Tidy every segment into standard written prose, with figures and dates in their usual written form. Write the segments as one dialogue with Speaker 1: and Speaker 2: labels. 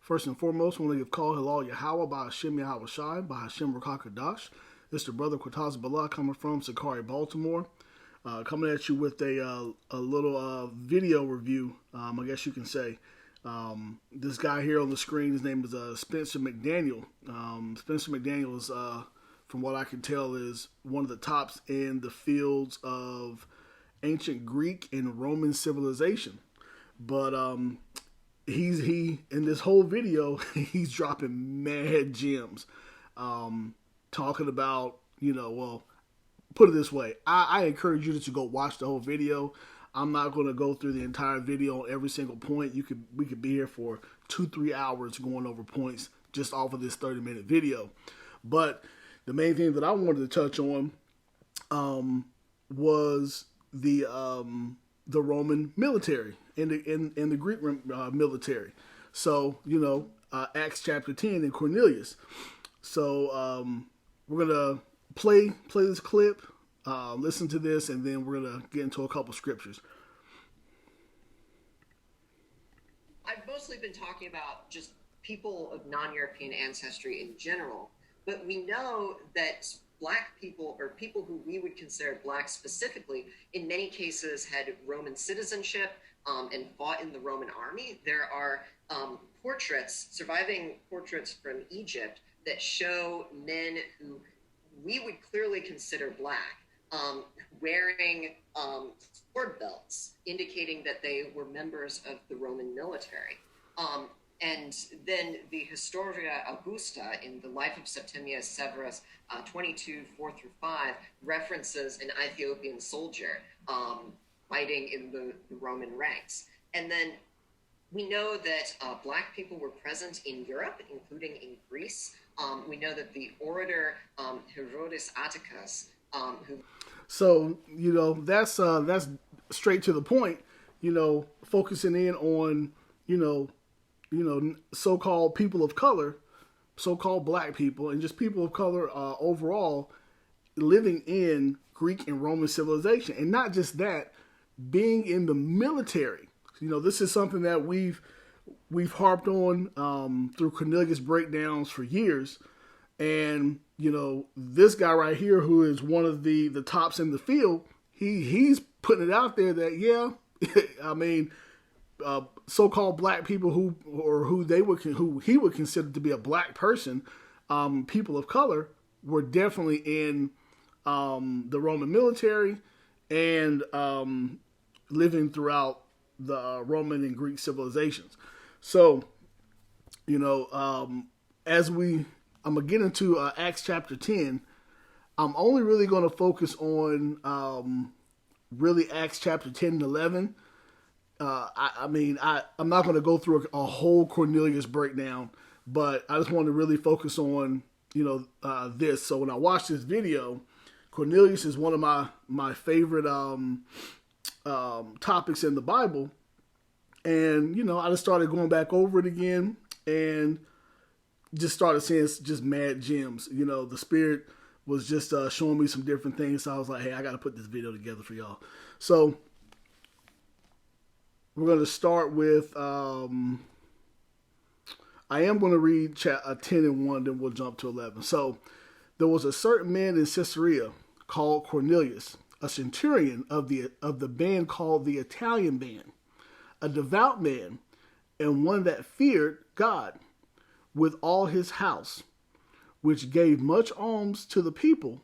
Speaker 1: First and foremost, I want to give call halal Yahawah, bahasham Yahawashi, bahasham Rakakadash. This is the brother Cornelius coming from Sicarii Baltimore. Coming at you with a little video review, I guess you can say. This guy here on the screen, his name is Spencer McDaniel. Spencer McDaniel is, from what I can tell, is one of the tops in the fields of ancient Greek and Roman civilization. But he in this whole video, he's dropping mad gems, talking about, well, put it this way, I encourage you to go watch the whole video. I'm not going to go through the entire video on every single point. We could be here for 2-3 hours going over points just off of this 30-minute video. But the main thing that I wanted to touch on was the Roman military and the Greek military. So, Acts chapter 10 and Cornelius. So we're gonna play this clip, listen to this, and then we're gonna get into a couple scriptures.
Speaker 2: I've mostly been talking about just people of non-European ancestry in general, but we know that Black people, or people who we would consider Black specifically, in many cases had Roman citizenship and fought in the Roman army. There are surviving portraits from Egypt that show men who we would clearly consider Black, wearing sword belts, indicating that they were members of the Roman military. And then the Historia Augusta in the life of Septimius Severus 22:4-5 references an Ethiopian soldier fighting in the Roman ranks. And then we know that Black people were present in Europe, including in Greece. We know that the orator Herodes Atticus,
Speaker 1: So, that's straight to the point, focusing in on, so-called people of color, so-called Black people, and just people of color overall living in Greek and Roman civilization. And not just that, being in the military. This is something that we've harped on through Cornelius breakdowns for years. And, this guy right here, who is one of the tops in the field, he's putting it out there that, yeah, I mean, so-called Black people who he would consider to be a Black person, people of color, were definitely in the Roman military and living throughout the Roman and Greek civilizations. So, I'm going to get into Acts chapter 10. I'm only really going to focus on really Acts chapter 10 and 11. I'm not going to go through a whole Cornelius breakdown, but I just want to really focus on, this. So when I watch this video, Cornelius is one of my favorite topics in the Bible. And, I just started going back over it again and just started seeing just mad gems. The Spirit was just showing me some different things. So I was like, hey, I got to put this video together for y'all. So we're going to start with, I am going to read 10 and 1, then we'll jump to 11. So there was a certain man in Caesarea called Cornelius, a centurion of the band called the Italian band, a devout man, and one that feared God with all his house, which gave much alms to the people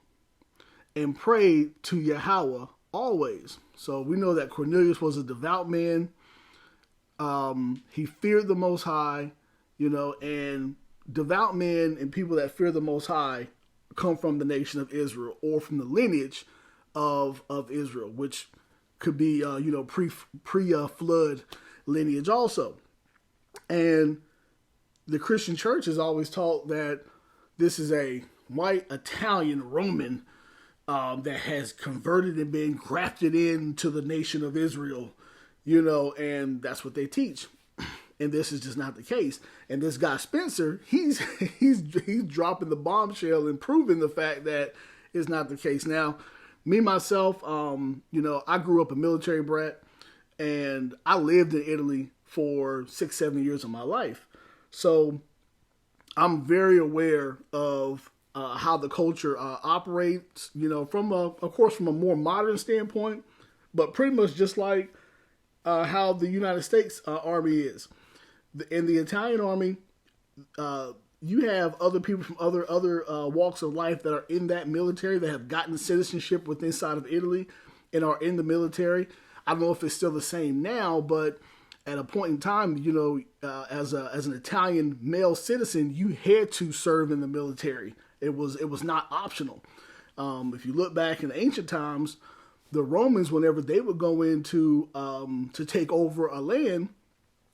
Speaker 1: and prayed to Yahawah always. So we know that Cornelius was a devout man. He feared the Most High, and devout men and people that fear the Most High come from the nation of Israel or from the lineage of Israel, which could be, pre-flood lineage also. And the Christian church has always taught that this is a white Italian Roman that has converted and been grafted into the nation of Israel, and that's what they teach. And this is just not the case. And this guy Spencer, he's dropping the bombshell and proving the fact that it's not the case. Now, me myself, I grew up a military brat, and I lived in Italy for 6-7 years of my life. So I'm very aware of how the culture operates, of course, from a more modern standpoint, but pretty much just like how the United States Army is. In the Italian Army, you have other people from other walks of life that are in that military that have gotten citizenship with inside of Italy and are in the military. I don't know if it's still the same now, but at a point in time, as an Italian male citizen, you had to serve in the military. It was not optional. If you look back in ancient times, the Romans, whenever they would go into to take over a land,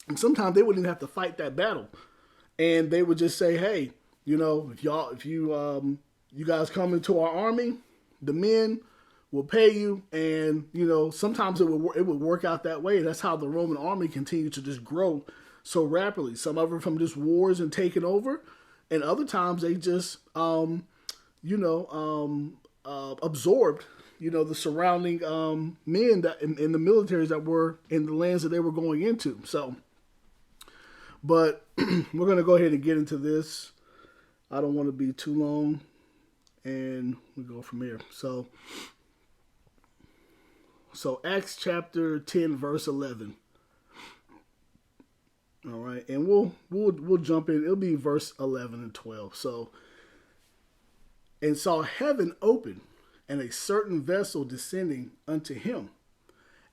Speaker 1: and sometimes they wouldn't even have to fight that battle, and they would just say, "Hey, if you guys come into our army, the men will pay you," and sometimes it would work out that way. That's how the Roman army continued to just grow so rapidly. Some of it from just wars and taking over, and other times they just absorbed the surrounding men that in the militaries that were in the lands that they were going into. So, but we're gonna go ahead and get into this. I don't want to be too long, and we go from here. So Acts chapter 10, verse 11. All right, and we'll jump in. It'll be verse 11 and 12. So, and saw heaven open, and a certain vessel descending unto him,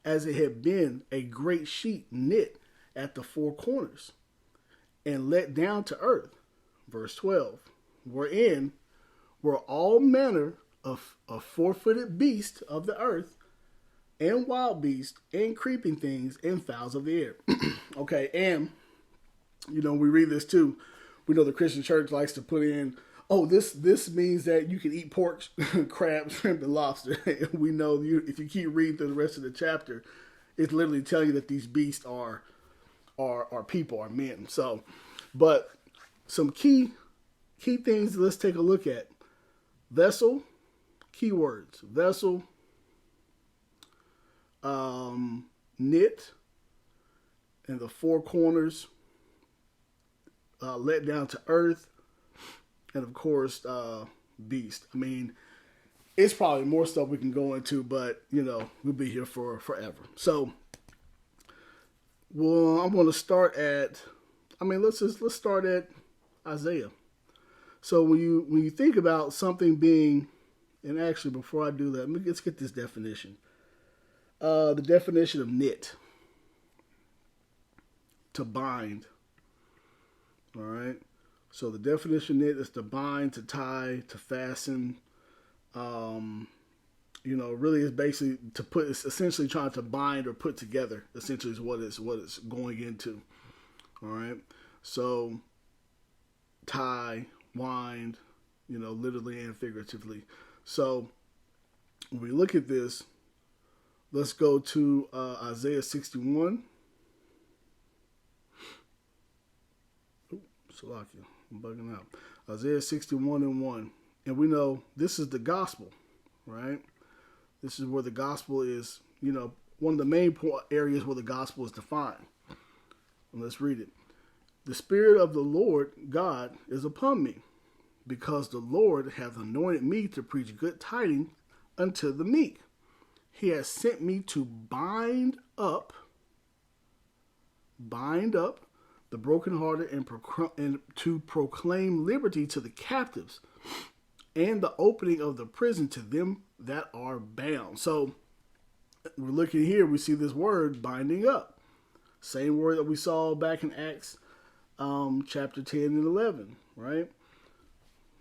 Speaker 1: as it had been a great sheet knit at the four corners, and let down to earth. Verse 12, wherein were all manner of four-footed beasts of the earth, and wild beasts, and creeping things, and fowls of the air. Okay, and, we read this too. We know the Christian church likes to put in, this means that you can eat pork, crab, shrimp, and lobster. We know if you keep reading through the rest of the chapter, it's literally telling you that these beasts are people, are men. So, but some key things let's take a look at. Vessel, keywords. Vessel, knit, and the four corners, let down to earth, and of course, beast. I mean, it's probably more stuff we can go into, but we'll be here for forever. So, I'm going to start at. Let's start at Isaiah. So when you think about something being, and actually before I do that, let's get this definition. The definition of knit. To bind. All right. So the definition of knit is to bind, to tie, to fasten. Really is basically to put. It's essentially trying to bind or put together. Essentially is what it's going into. All right. So tie, wind, literally and figuratively. So when we look at this, let's go to Isaiah 61. Salakia, I'm bugging out. Isaiah 61 and 1. And we know this is the gospel, right? This is where the gospel is, one of the main areas where the gospel is defined. And let's read it. The Spirit of the Lord God is upon me, because the Lord hath anointed me to preach good tidings unto the meek. He has sent me to bind up the brokenhearted and to proclaim liberty to the captives, and the opening of the prison to them that are bound. So we're looking here, we see this word binding up. Same word that we saw back in Acts chapter 10 and 11, right?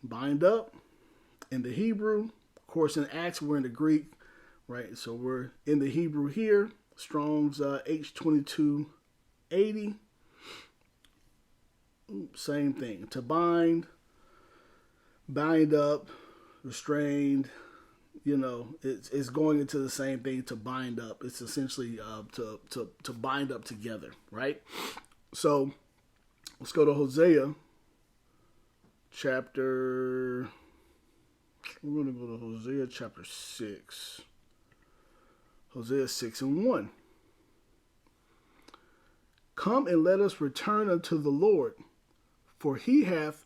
Speaker 1: Bind up in the Hebrew. Of course, in Acts, we're in the Greek, right? So we're in the Hebrew here. Strong's H2280. Same thing. To bind up, restrained. It's going into the same thing. To bind up. It's essentially to bind up together, right? So let's go to Hosea chapter. We're going to go to Hosea chapter 6. Hosea 6 and 1. Come and let us return unto the Lord, For he hath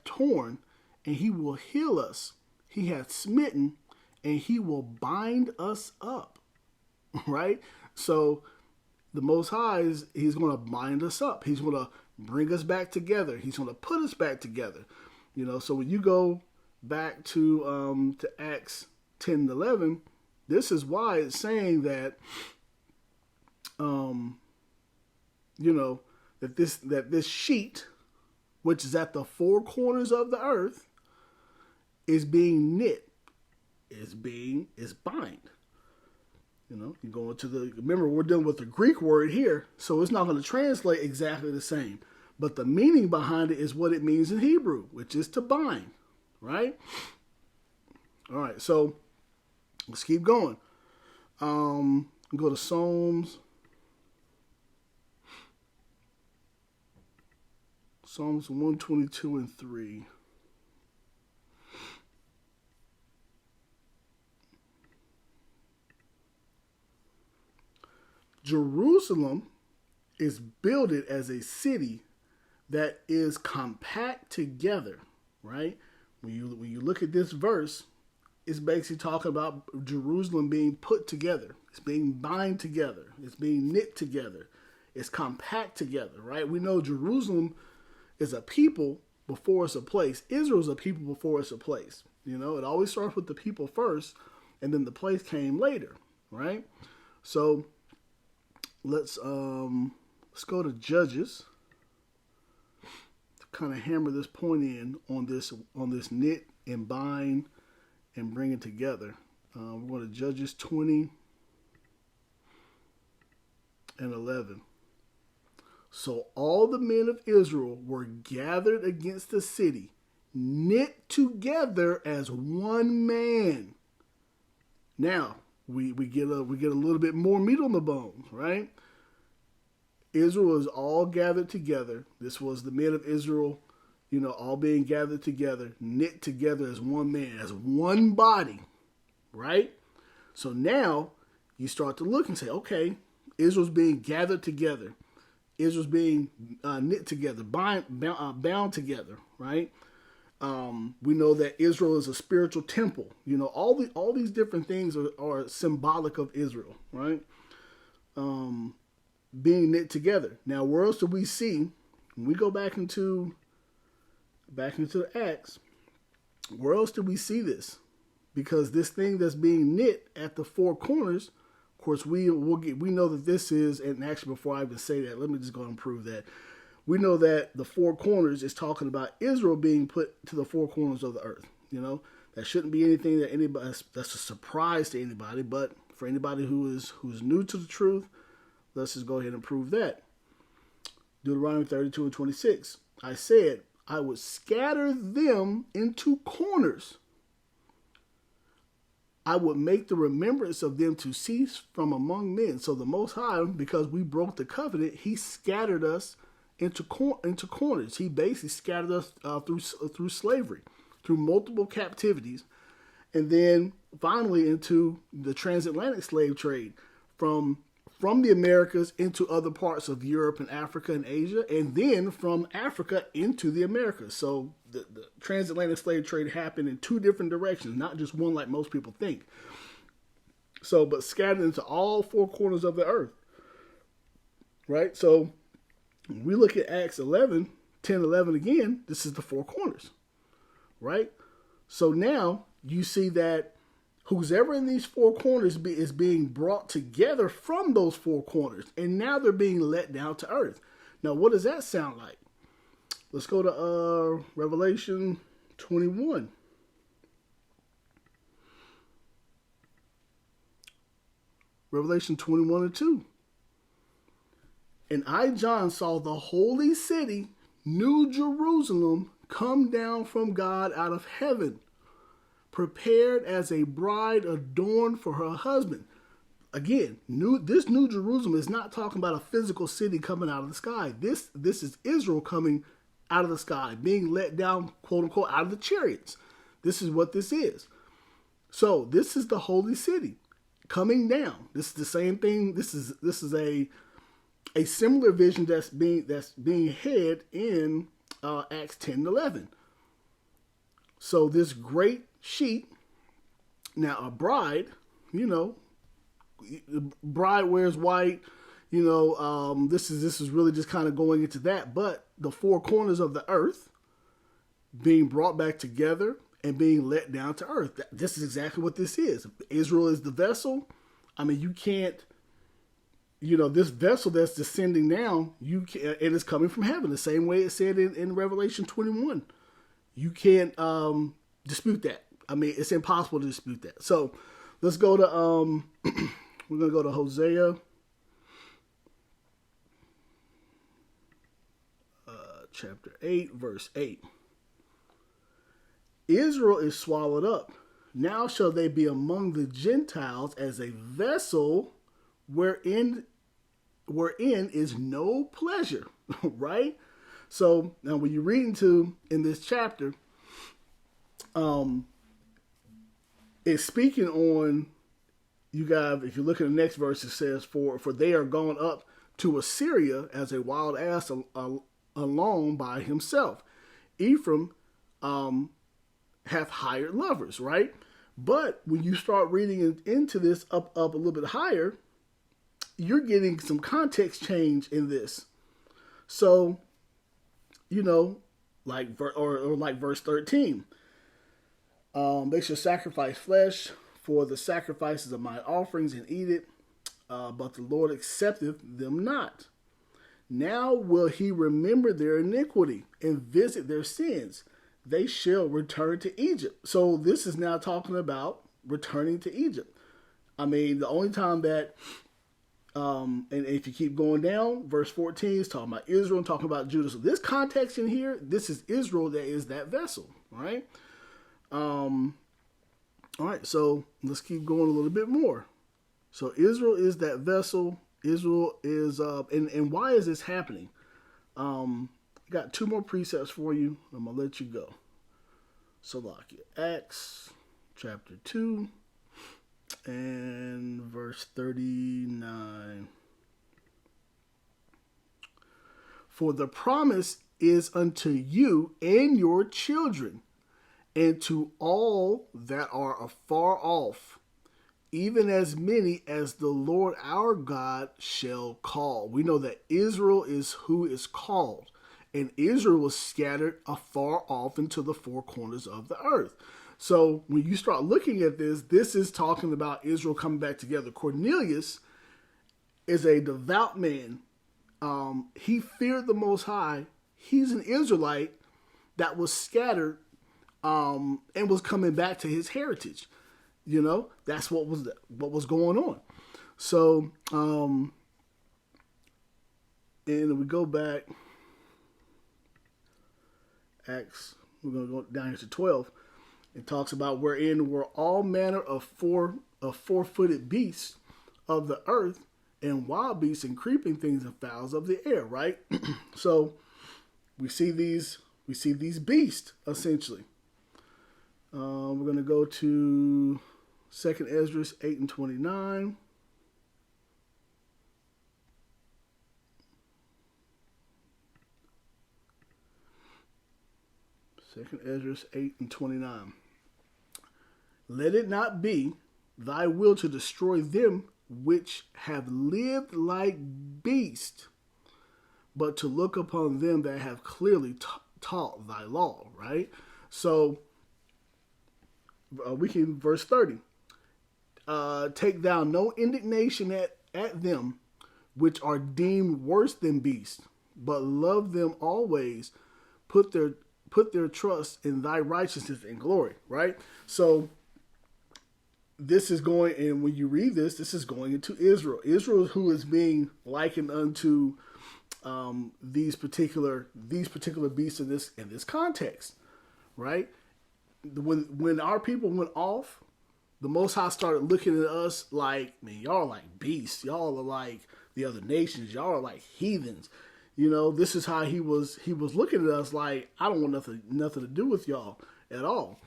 Speaker 1: torn, and he will heal us. He hath smitten, and he will bind us up. Right? So the Most High he's going to bind us up. He's going to bring us back together. He's going to put us back together. So when you go back to Acts 10 and 11, this is why it's saying that that this sheet, which is at the four corners of the earth, is being knit, is bind. You go into remember we're dealing with the Greek word here, so it's not going to translate exactly the same. But the meaning behind it is what it means in Hebrew, which is to bind, right? All right, so let's keep going. Go to Psalms 122 and 3. Jerusalem is builded as a city that is compact together, right? When you look at this verse, it's basically talking about Jerusalem being put together. It's being bind together. It's being knit together. It's compact together, right? We know Jerusalem is a people before it's a place. Israel is a people before it's a place. It always starts with the people first, and then the place came later, right? So let's go to Judges to kind of hammer this point in on this knit and bind and bring it together. We're going to Judges 20 and 11. So all the men of Israel were gathered against the city, knit together as one man. Now we get a little bit more meat on the bones, right? Israel is all gathered together. This was the men of Israel, all being gathered together, knit together as one man, as one body, right? So now you start to look and say, okay, Israel's being gathered together. Israel's being knit together, bound together, right? We know that Israel is a spiritual temple. All these different things are symbolic of Israel, right? Being knit together. Now, where else do we see, when we go back into Acts, where else do we see this? Because this thing that's being knit at the four corners, of course, we know that this is, and actually before I even say that, let me just go and prove that. We know that the four corners is talking about Israel being put to the four corners of the earth. That shouldn't be anything that's a surprise to anybody, but for anybody who's new to the truth, let's just go ahead and prove that. Deuteronomy 32 and 26. I said, I would scatter them into corners. I would make the remembrance of them to cease from among men. So the Most High, because we broke the covenant, He scattered us into corners. He basically scattered us through slavery, through multiple captivities, and then finally into the transatlantic slave trade from the Americas into other parts of Europe and Africa and Asia, and then from Africa into the Americas. So the transatlantic slave trade happened in two different directions, not just one like most people think. So, but scattered into all four corners of the earth. Right? So, when we look at Acts 10, 11 again, this is the four corners. Right? So now, you see that who's ever in these four corners is being brought together from those four corners. And now they're being let down to earth. Now, what does that sound like? Let's go to Revelation 21. Revelation 21 and 2. And I, John, saw the holy city, New Jerusalem, come down from God out of heaven, prepared as a bride adorned for her husband. Again, this New Jerusalem is not talking about a physical city coming out of the sky. This is Israel coming out of the sky, being let down, quote unquote, out of the chariots. This is what this is. So this is the holy city coming down. This is the same thing. This is a a similar vision that's being had in Acts 10 and 11. So this great sheet, now a bride, the bride wears white, this is really just kind of going into that, but the four corners of the earth being brought back together and being let down to earth. This is exactly what this is. Israel is the vessel. I mean, you can't, this vessel that's descending down, it is coming from heaven, the same way it said in Revelation 21. You can't dispute that. I mean, it's impossible to dispute that. So let's go to, we're going to go to Hosea. Chapter 8, verse 8. Israel is swallowed up. Now shall they be among the Gentiles as a vessel wherein is no pleasure. Right? So now when you read in this chapter, it's speaking on, if you look at the next verse, it says, for they are gone up to Assyria as a wild ass alone by himself. Ephraim hath hired lovers, right? But when you start reading into this up a little bit higher, you're getting some context change in this. So, like verse 13. They shall sacrifice flesh for the sacrifices of mine offerings and eat it, but the Lord accepteth them not. Now will he remember their iniquity and visit their sins. They shall return to Egypt. So this is now talking about returning to Egypt. I mean, the only time that, and if you keep going down, verse 14 is talking about Israel and talking about Judah. So this context in here, this is Israel that is that vessel, right? All right, so let's keep going a little bit more. So Israel is that vessel. Israel is, and why is this happening? Got two more precepts for you. I'm going to let you go. Salakia. Acts chapter 2 and verse 39. For the promise is unto you and your children, and to all that are afar off, even as many as the Lord our God shall call. We know that Israel is who is called, and Israel was scattered afar off into the four corners of the earth. So when you start looking at this is talking about Israel coming back together. Cornelius is a devout man. He feared the Most High. He's an Israelite that was scattered and was coming back to his heritage. That's what was going on. So, and we go back, Acts, we're going to go down here to 12. It talks about wherein were all manner of four-footed beasts of the earth, and wild beasts and creeping things and fowls of the air, right? So we see these beasts essentially. We're going to go to 2nd Esdras 8 and 29. Second Esdras 8 and 29. Let it not be thy will to destroy them which have lived like beasts, but to look upon them that have clearly taught thy law, right? So, we can, verse 30. Take thou no indignation at them which are deemed worse than beasts, but love them always. Put their trust in thy righteousness and glory, right? So this is going, and when you read this is going into Israel. Israel, who is being likened unto these particular beasts in this context, right? When our people went off, the Most High started looking at us like, man, y'all are like beasts. Y'all are like the other nations. Y'all are like heathens. This is how he was looking at us like, I don't want nothing to do with y'all at all.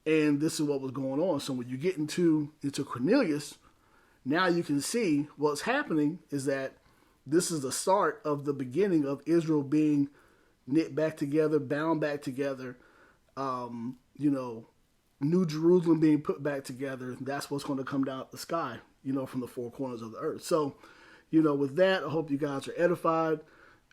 Speaker 1: And this is what was going on. So when you get into Cornelius, now you can see what's happening is that this is the start of the beginning of Israel being knit back together, bound back together. You know, New Jerusalem being put back together. That's what's going to come down the sky, you know, from the four corners of the earth. So, you know, with that, I hope you guys are edified.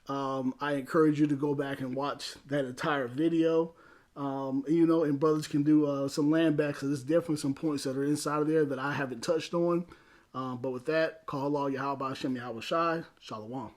Speaker 1: I encourage you to go back and watch that entire video. You know, and brothers can do some land back, so there's definitely some points that are inside of there that I haven't touched on. But with that, call Allah, Yahawah, bahasham, Yahawashi, Shalom.